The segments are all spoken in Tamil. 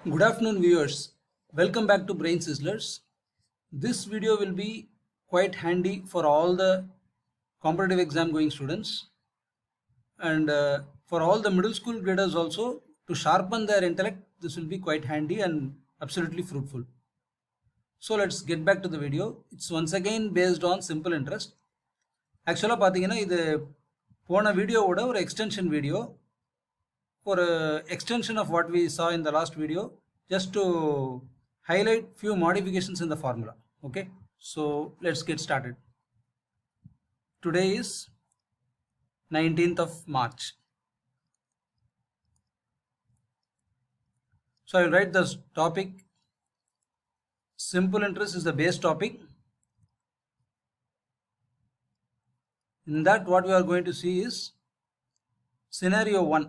Good afternoon, viewers. Welcome back to Brain Sizzlers. This video will be quite handy for all the competitive exam going students and for all the middle school graders also to sharpen their intellect. This will be quite handy and absolutely fruitful. So let's get back to the video. It's once again based on simple interest. Actually, பார்த்தீங்கன்னா இது போன வீடியோவோட ஒரு extension video for extension of what we saw in the last video, just to highlight few modifications in the formula. Okay, so let's get started. Today is 19th of March. So I will write this topic. Simple interest is the base topic. In that, what we are going to see is scenario 1.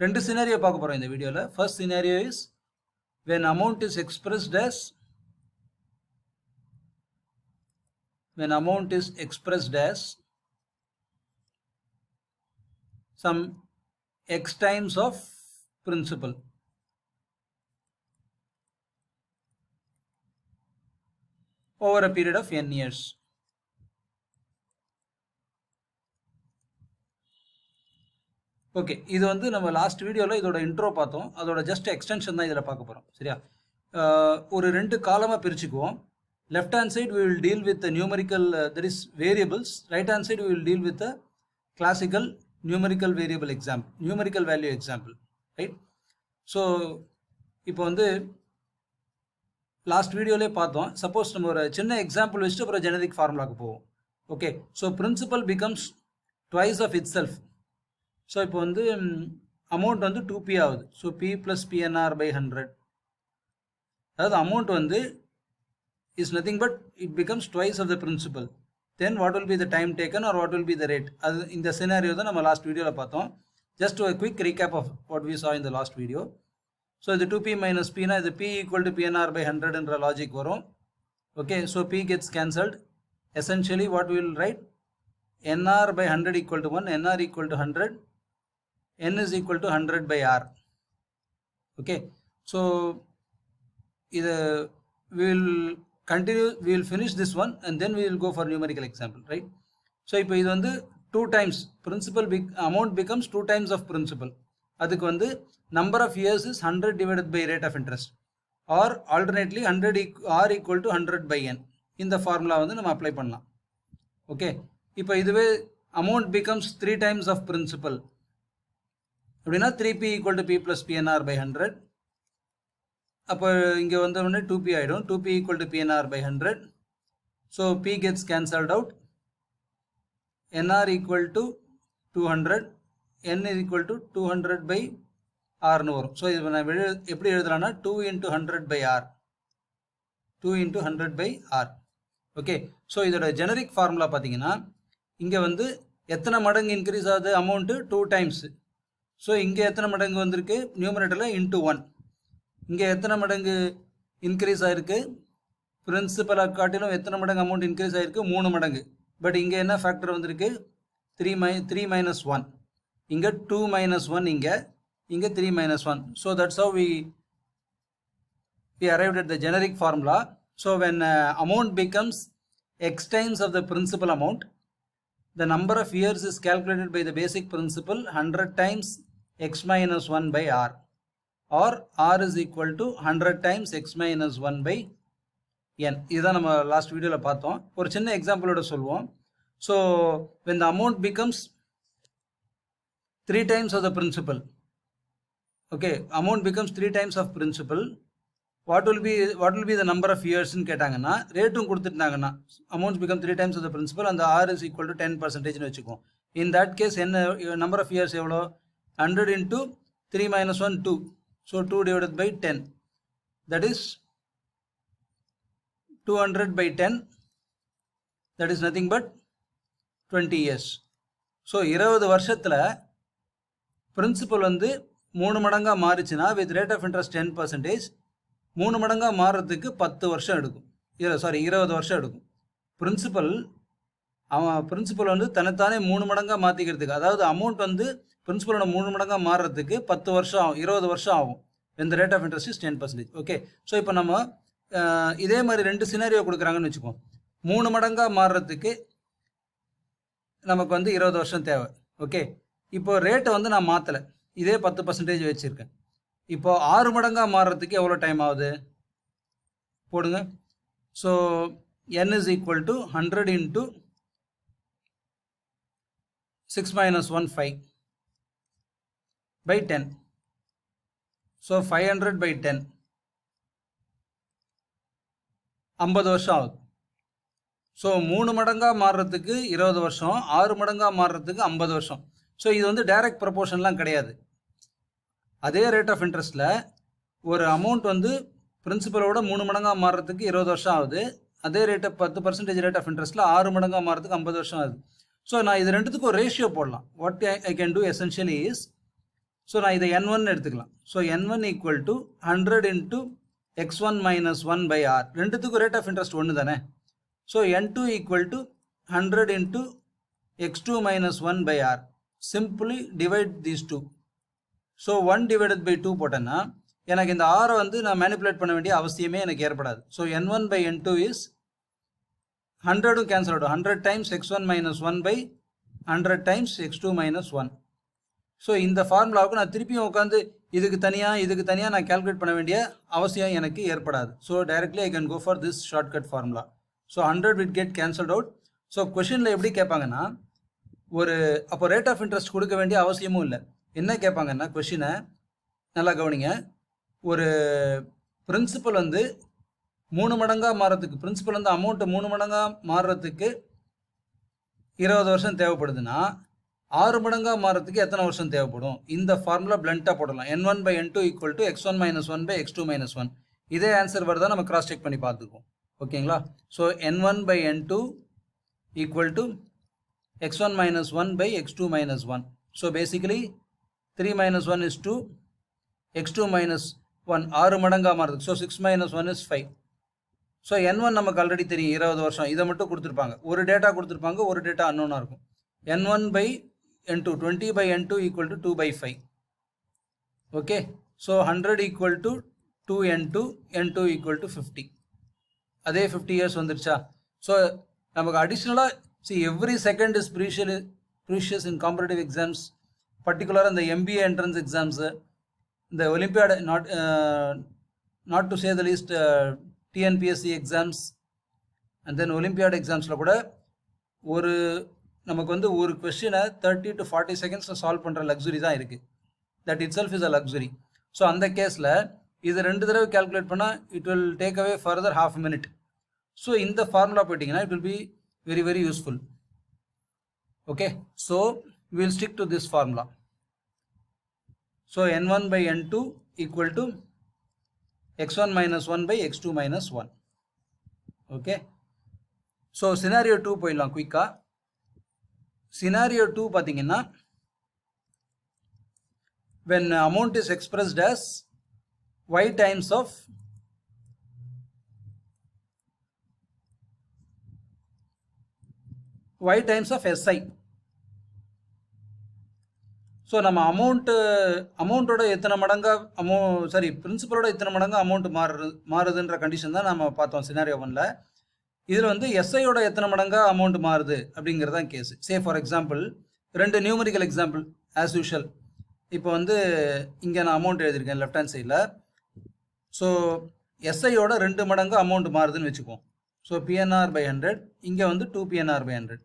ரெண்டு சினாரியோ பார்க்க போறோம் இந்த வீடியோல. First scenario is when amount is expressed as some x times of principal over a period of n years. Okay, இது வந்து நம்ம லாஸ்ட் வீடியோவில் இதோட இன்ட்ரோ பார்த்தோம். அதோட ஜஸ்ட் எக்ஸ்டென்ஷன் தான் இதில் பார்க்க போகிறோம். சரியா? ஒரு ரெண்டு காலமாக பிரிச்சுக்குவோம். Left hand side we will deal with the numerical that is variables. Right hand side we will deal with the classical numerical variable example, numerical value example. Right? So இப்போ வந்து லாஸ்ட் வீடியோலே பார்த்தோம். சப்போஸ் நம்ம ஒரு சின்ன எக்ஸாம்பிள் வச்சுட்டு அப்புறம் ஜெனரிக் ஃபார்முலாக்கு போவோம். Okay, so principal becomes twice of itself. So இப்போ வந்து அமௌண்ட் வந்து 2p ஆகுது. So p + PNR by 100. அதாவது அமௌண்ட் வந்து is nothing but it becomes twice of the principal. Then what will be the time taken or what will be the rate? அது இந்த சினாரியோ தான் நம்ம லாஸ்ட் வீடியோவில் பார்த்தோம். ஜஸ்ட் ஒரு quick recap of what we saw in the last video. So இது 2p - p னா இது p = PNR by 100ன்ற லாஜிக் வரும். Okay, so p gets cancelled. Essentially what will write? NR by 100 = 1, NR = 100, n is equal to 100 by r. Okay, so either we will continue, we will finish this one and then we will go for numerical example, right? So இப்போ இது வந்து 2 times principal amount becomes 2 times of principal. அதுக்கு வந்து number of years is 100 divided by rate of interest, or alternately 100 r equal to 100 by n. இந்த ஃபார்முலா வந்து நம்ம அப்ளை பண்ணலாம். ஓகே, இப்போ இதுவே amount becomes 3 times of principal அப்படின்னா 3p = p + PNR by 100. அப்போ இங்கே வந்த உடனே 2p ஆகிடும். 2p = PNR by 100. So p gets cancelled out. NR = 200, n is equal to 200 by rன்னு வரும். ஸோ இது நான் எப்படி எழுதலாம்னா 2 × 100 by r, 2 × 100 by r. Okay, so இதோட ஜெனரிக் ஃபார்முலா பார்த்தீங்கன்னா இங்கே வந்து எத்தனை மடங்கு இன்க்ரீஸ் ஆகுது? Amount 2 times. ஸோ இங்கே எத்தனை மடங்கு வந்திருக்கு? நியூமரேட்டரில் × 1. இங்கே எத்தனை மடங்கு இன்க்ரீஸ் ஆகிருக்கு? பிரின்சிபலாக காட்டிலும் எத்தனை மடங்கு அமௌண்ட் இன்க்ரீஸ் ஆகிருக்கு? 3 மடங்கு. பட் இங்கே என்ன ஃபேக்டர் வந்திருக்கு? 3 - 1. இங்கே 2 - 1, இங்கே 3 - 1. So that's how we arrived at the generic formula. So when amount becomes x times of the principal amount, the number of years is calculated by the basic principle 100 times x - 1 by r, or r is equal to 100 times x - 1 by n. இதுதான் நம்ம லாஸ்ட் வீடியோவில் பார்த்தோம். ஒரு சின்ன எக்ஸாம்பிளோட சொல்லுவோம். So when the amount becomes 3 times of the principal, okay, amount becomes 3 times of principal, what will be the number of years ன்னு கேட்டாங்கன்னா, ரேட்டும் கொடுத்துட்டாங்கன்னா amounts become 3 times of the principal and the r is equal to 10% வச்சுக்குவோம். In that case என்ன number of years எவ்வளோ? 100 into 3 - 1, 2. So 2 divided by 10, that is 200 by 10, that is nothing but 20 years. So 20 வருஷத்தில் பிரின்சிபல் வந்து 3 மடங்காக மாறிச்சுன்னா வித் ரேட் ஆஃப் இன்ட்ரெஸ்ட் 10%, 3 மடங்காக மாறுறதுக்கு 10 வருஷம் எடுக்கும். 20 வருஷம் எடுக்கும். பிரின்சிபல் வந்து தன்னைத்தானே 3 மடங்காக மாற்றிக்கிறதுக்கு, அதாவது அமௌண்ட் வந்து பிரின்சிபலோட 3 மடங்காக மாறுறதுக்கு 10 வருஷம் ஆகும், 20 வருஷம் ஆகும். when the rate of interest is 10%. Okay, so இப்போ நம்ம இதே மாதிரி 2 சினாரியோ கொடுக்குறாங்கன்னு வச்சுக்கோம். 3 மடங்காக மாறுறதுக்கு நமக்கு வந்து 20 வருஷம் தேவை. ஓகே, இப்போ ரேட்டை வந்து நான் மாற்றலை, இதே 10% வச்சுருக்கேன். இப்போ 6 மடங்காக மாறுறதுக்கு எவ்வளோ டைம் ஆகுது போடுங்க. So n is equal to 100 into 6 minus 1 5 by 10. So 500 by 10 50 வருஷம் ஆகுது. ஸோ 3 மடங்காக மாறுறதுக்கு 20 வருஷம், 6 மடங்காக மாறுறதுக்கு 50 வருஷம். ஸோ இது வந்து டைரக்ட் ப்ரொபோர்ஷன்லாம் கிடையாது. அதே ரேட் ஆஃப் இன்ட்ரெஸ்ட்டில் ஒரு அமௌண்ட் வந்து பிரின்சிபலோட 3 மடங்காக மாறுறதுக்கு 20 வருஷம் ஆகுது. அதே ரேட்டை 10% ரேட் ஆஃப் இன்ட்ரெஸ்ட்டில் 6 மடங்காக மாறுறதுக்கு 50 வருஷம் ஆகுது. ஸோ நான் இது ரெண்டுத்துக்கும் ஒரு ரேஷியோ போடலாம். What I can do essentially is, so நான் இதை n1 எடுத்துக்கலாம். So n1 equal to 100 into x1 minus 1 by r. ரெண்டுத்துக்கும் ரேட் ஆஃப் இன்ட்ரெஸ்ட் ஒன்று தானே. So n2 equal to 100 into x2 minus 1 by r. Simply divide these two. So 1 divided by 2 போட்டேன்னா எனக்கு இந்த ஆரை வந்து நான் மேனிப்புலேட் பண்ண வேண்டிய அவசியமே எனக்கு ஏற்படாது. So n1 by n2 is 100 cancel ஆகிடும். 100 times x1 minus 1 by 100 times x2 minus 1. So இந்த ஃபார்முலாவுக்கு நான் திருப்பியும் உட்காந்து இதுக்கு தனியாக நான் கேல்குலேட் பண்ண வேண்டிய அவசியம் எனக்கு ஏற்படாது. So directly I can go for this shortcut formula. So 100 will get cancelled out. So கொஷினில் எப்படி கேட்பாங்கன்னா, அப்போ ரேட் ஆஃப் இன்ட்ரெஸ்ட் கொடுக்க வேண்டிய அவசியமும் இல்லை. என்ன கேட்பாங்கன்னா, கொஷினை நல்லா கவனிங்க. ஒரு பிரின்சிபல் வந்து 3 மடங்காக மாறுறதுக்கு, பிரின்சிபல் வந்து அமௌண்ட்டு 3 மடங்காக மாறுறதுக்கு 20 வருஷம் தேவைப்படுதுன்னா 6 மடங்காக மாறுறதுக்கு எத்தனை வருஷம் தேவைப்படும்? இந்த ஃபார்முலா பிளண்ட்டாக போடலாம். n1 by n2 equal to x1 minus 1 by x2 minus 1. இதே ஆன்சர் வருதா நம்ம கிராஸ் செக் பண்ணி பார்த்துக்குவோம். ஓகேங்களா? So n1 by n2 equal to x1 minus 1 by x2 minus 1. So basically 3 minus 1 is 2, x2 minus 1 6 மடங்கா மாறுது. So 6 minus 1 is 5. So n1 நமக்கு ஆல்ரெடி தெரியும் 20 வருஷம். இதை மட்டும் கொடுத்துருப்பாங்க, ஒரு டேட்டா கொடுத்துருப்பாங்க, ஒரு டேட்டா அன்னோனாக இருக்கும். n1 by n2 20 by n2 equal to 2 by 5. Okay, so 100 equal to 2n2, n2 equal to 50. அதே 50 years வந்துருச்சா? ஸோ நமக்கு அடிஷ்னலாக every second is precious in competitive exams, பர்டிகுலராக இந்த MBA என்ட்ரன்ஸ் எக்ஸாம்ஸு, இந்த olympiad, not to say the least TNPSC exams and then olympiad எக்ஸாம்ஸில் கூட நமக்கு வந்து ஒரு கொஸ்டினை 30 to 40 செகண்ட்ஸில் சால்வ் பண்ணுற லக்ஸுரி தான் இருக்குது. That itself is a luxury. So அந்த கேஸில் இது 2 தடவை கேல்குலேட் பண்ணால் it will take away further ½ minute. So இந்த ஃபார்முலா போயிட்டிங்கன்னா it will be very very useful. Okay, so we will stick to this formula. So n1 by n2 equal to x1 minus 1 by x2 minus 1. Okay, so scenario 2 போயிடலாம் குயிக்கா. scenario 2 பார்த்தீங்கன்னா, when amount is expressed as y times of y times of SI. So நம்ம அமௌண்ட்டோட எத்தனை மடங்காக பிரின்சிபலோட எத்தனை மடங்காக அமௌண்ட் மாறுதுன்ற கண்டிஷன் தான் நம்ம பார்த்தோம் சினாரியோ 1ல். இதில் வந்து எஸ்ஐயோட எத்தனை மடங்காக அமௌண்ட் மாறுது அப்படிங்கிறதான் case. Say for example 2 numerical example as usual. இப்போ வந்து இங்கே நான் அமௌண்ட் எழுதியிருக்கேன் லெஃப்ட் ஹேண்ட் சைடில். ஸோ எஸ்ஐயோட 2 மடங்கு அமௌண்ட் மாறுதுன்னு வச்சுக்குவோம். ஸோ PNR by 100, இங்கே வந்து 2 PNR by 100.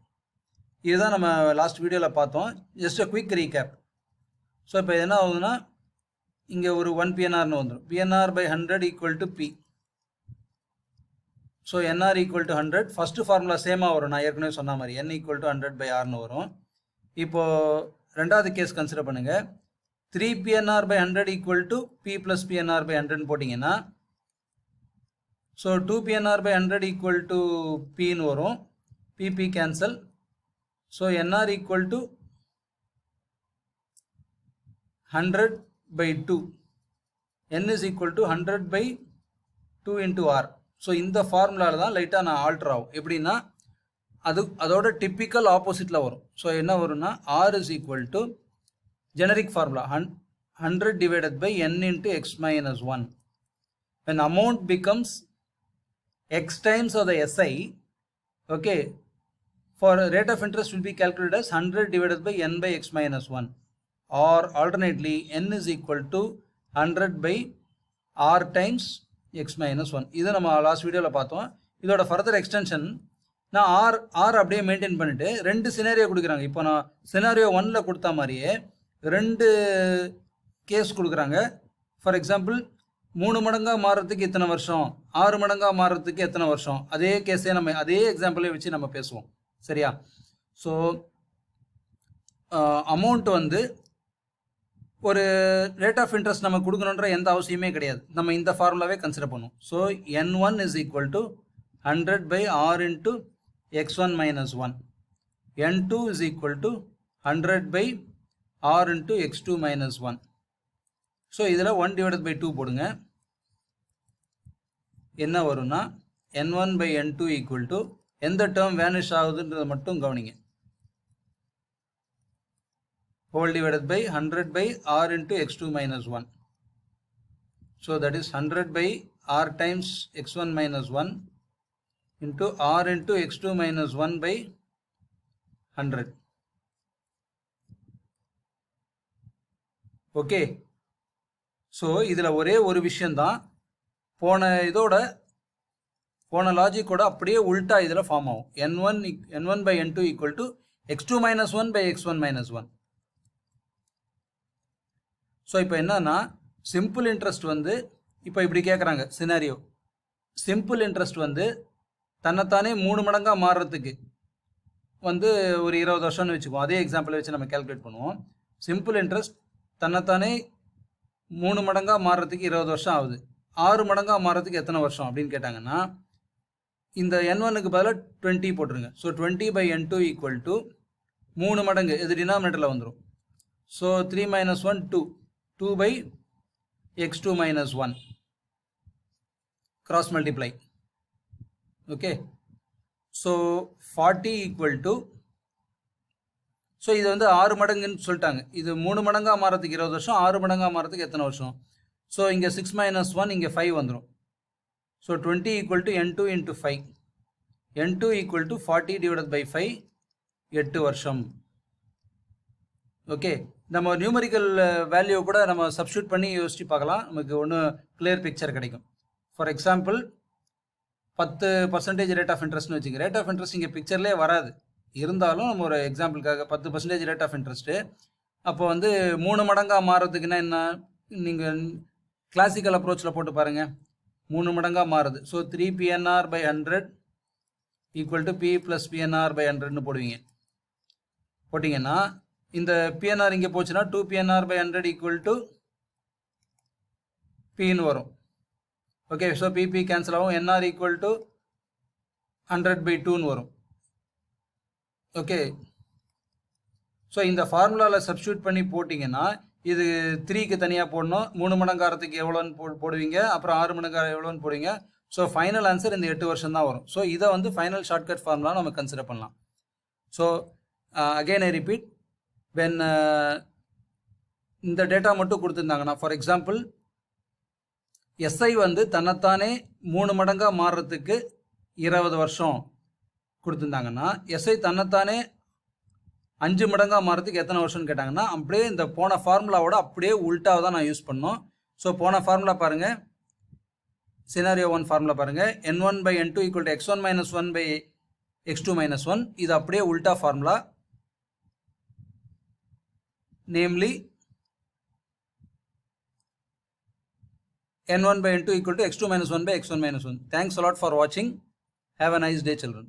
இதுதான் நம்ம லாஸ்ட் வீடியோவில் பார்த்தோம். Just a quick recap. So இப்போ என்ன ஆகுதுன்னா, இங்கே ஒரு 1 PNRனு வந்துடும். PNR by 100 equal to P. So NR equal to 100. First formula சேமாக வரும், நான் ஏற்கனவே சொன்ன மாதிரி N ஈக்குவல் டு 100 by Rனு வரும். இப்போது ரெண்டாவது கேஸ் கன்சிடர் பண்ணுங்கள். 3 PNR by 100 equal to P plus PNR by 100ன்னு போட்டிங்கன்னா, so 2 PNR by 100 equal to Pன்னு வரும். PP cancel. So NR equal to 100 by 2. N is equal to 100 by 2 into R. So இந்த ஃபார்முலாவில் தான் லைட்டாக நான் ஆல்டர் ஆகும். எப்படின்னா, அதோட டிப்பிக்கல் ஆப்போசிட்டில் வரும். ஸோ என்ன வரும்னா, R is equal to generic formula 100 divided by n into x minus 1. When amount becomes x times of the SI, okay, for rate of interest will be calculated as 100 divided by n by x minus 1, or alternately n is equal to 100 by r times x minus 1. இது நம்ம லாஸ்ட் வீடியோவில் பார்த்தோம். இதோட ஃபர்தர் எக்ஸ்டென்ஷன் நான் ஆர் அப்படியே மெயின்டைன் பண்ணிட்டு ரெண்டு சினாரியோ கொடுக்குறாங்க. இப்போ நான் சினாரியோ 1ல் கொடுத்த மாதிரியே ரெண்டு கேஸ் கொடுக்குறாங்க. ஃபார் எக்ஸாம்பிள் 3 மடங்காக மாறுறதுக்கு இத்தனை வருஷம், 6 மடங்காக மாறுறதுக்கு எத்தனை வருஷம், அதே கேஸே நம்ம அதே எக்ஸாம்பிளே வச்சு நம்ம பேசுவோம். சரியா? ஸோ அமௌண்ட் வந்து ஒரு ரேட் ஆஃப் இன்ட்ரெஸ்ட் நம்ம கொடுக்கணுன்ற எந்த அவசியமே கிடையாது. நம்ம இந்த ஃபார்முலாவே கன்சிடர் பண்ணுவோம். So n1 is equal to 100 by r into x1 minus 1. n2 is equal to 100 by r into x2 minus 1. So இதில் 1 divided by 2 போடுங்க. என்ன வரும்னா n1 by n2 equal to எந்த டேர்ம் வேனிஷ் ஆகுதுன்றதை மட்டும் கவனிங்க. whole divided by 100 by r into x2 minus 1. So that is 100 by r times x1 minus 1 into r into x2 minus 1 by 100. Okay, so இதில் ஒரே ஒரு விஷயந்தான், போன லாஜிக்கோட அப்படியே உல்ட்டா இதில் ஃபார்ம் ஆகும். n1 by n2 equal to x2 minus 1 by x1 minus 1. So இப்போ என்னன்னா சிம்பிள் இன்ட்ரெஸ்ட் வந்து இப்போ இப்படி கேட்குறாங்க சினாரியோ. சிம்பிள் இன்ட்ரெஸ்ட் வந்து தன்னைத்தானே 3 மடங்காக மாறுறதுக்கு வந்து ஒரு 20 வருஷம்னு வச்சுக்குவோம். அதே எக்ஸாம்பிளை வச்சு நம்ம கேல்குலேட் பண்ணுவோம். சிம்பிள் இன்ட்ரெஸ்ட் தன்னைத்தானே 3 மடங்காக மாறுறதுக்கு 20 வருஷம் ஆகுது. 6 மடங்காக மாறுறதுக்கு எத்தனை வருஷம் அப்படின்னு கேட்டாங்கன்னா இந்த n1க்கு பதிலாக 20 போட்டுருங்க. So 20 by n2 equal to 3 மடங்கு இது டினாமினேட்டரில் வந்துடும். So 3 minus 1 2 by x2 minus 1 cross multiply. Okay, so 40 equal to, so இது வந்து 6 மடங்குன்னு சொல்லிட்டாங்க. இது 3 மடங்காக மாறதுக்கு 20 வருஷம், 6 மடங்காக மாறதுக்கு எத்தனை வருஷம்? ஸோ இங்கே 6 minus 1 இங்கே 5 வந்துடும். So 20 equal to n2 into 5. n2 equal to 40 divided by 5, 8 வருஷம். ஓகே, நம்ம நியூமரிக்கல் வேல்யூ கூட நம்ம சப்ஸ்டியூட் பண்ணி யோசிச்சு பார்க்கலாம். நமக்கு ஒன்று கிளியர் பிக்சர் கிடைக்கும். ஃபார் எக்ஸாம்பிள் 10% ரேட் ஆஃப் இன்ட்ரெஸ்ட்னு வச்சுங்க. ரேட் ஆஃப் இன்ட்ரெஸ்ட் இங்கே பிக்சர்லேயே வராது, இருந்தாலும் நம்ம ஒரு எக்ஸாம்பிளுக்காக 10% ரேட் ஆஃப் இன்ட்ரெஸ்ட்டு. அப்போ வந்து 3 மடங்காக மாறுறதுக்குன்னா என்ன, நீங்கள் கிளாசிக்கல் அப்ரோச்சில் போட்டு பாருங்கள். 3 மடங்காக மாறுது. So 3 PNR by 100 equal to P + PNR by 100ன்னு போட்டிங்கன்னா இந்த PNR இங்கே போச்சுன்னா 2 PNR by 100 ஈக்குவல் டு Pன்னு வரும். ஓகே, ஸோ PP கேன்சல் ஆகும். NR ஈக்குவல் டு 100 by 2ன்னு வரும். ஓகே, ஸோ இந்த ஃபார்முலாவில் சப்ஸ்டியூட் பண்ணி போட்டிங்கன்னா இது 3க்கு தனியாக போடணும். 3 மடங்காரத்துக்கு எவ்வளோன்னு போடுவீங்க, அப்புறம் 6 மடங்காரம் எவ்வளோன்னு போடுவீங்க. ஸோ ஃபைனல் ஆன்சர் இந்த 8 வருஷம் தான் வரும். ஸோ இதை வந்து ஃபைனல் ஷார்ட்கட் ஃபார்முலா நம்ம கன்சிடர் பண்ணலாம். So again I repeat, when இந்த டேட்டா மட்டும் கொடுத்துருந்தாங்கன்னா, ஃபார் எக்ஸாம்பிள் எஸ்ஐ வந்து தன்னைத்தானே 3 மடங்காக மாறுறதுக்கு 20 வருஷம் கொடுத்துருந்தாங்கன்னா, எஸ்ஐ தன்னைத்தானே 5 மடங்காக மாறுறதுக்கு எத்தனை வருஷம்னு கேட்டாங்கன்னா, அப்படியே இந்த போன ஃபார்முலாவோட அப்படியே உல்ட்டாவை தான் நான் யூஸ் பண்ணோம். ஸோ போன ஃபார்முலா பாருங்கள், சினாரியோ 1 ஃபார்முலா பாருங்கள். n1 by n2 equal to x1 minus 1 by x2 minus 1. இது அப்படியே உல்ட்டா formula, namely n1 by n2 equal to x2 minus 1 by x1 minus 1. Thanks a lot for watching. Have a nice day, children.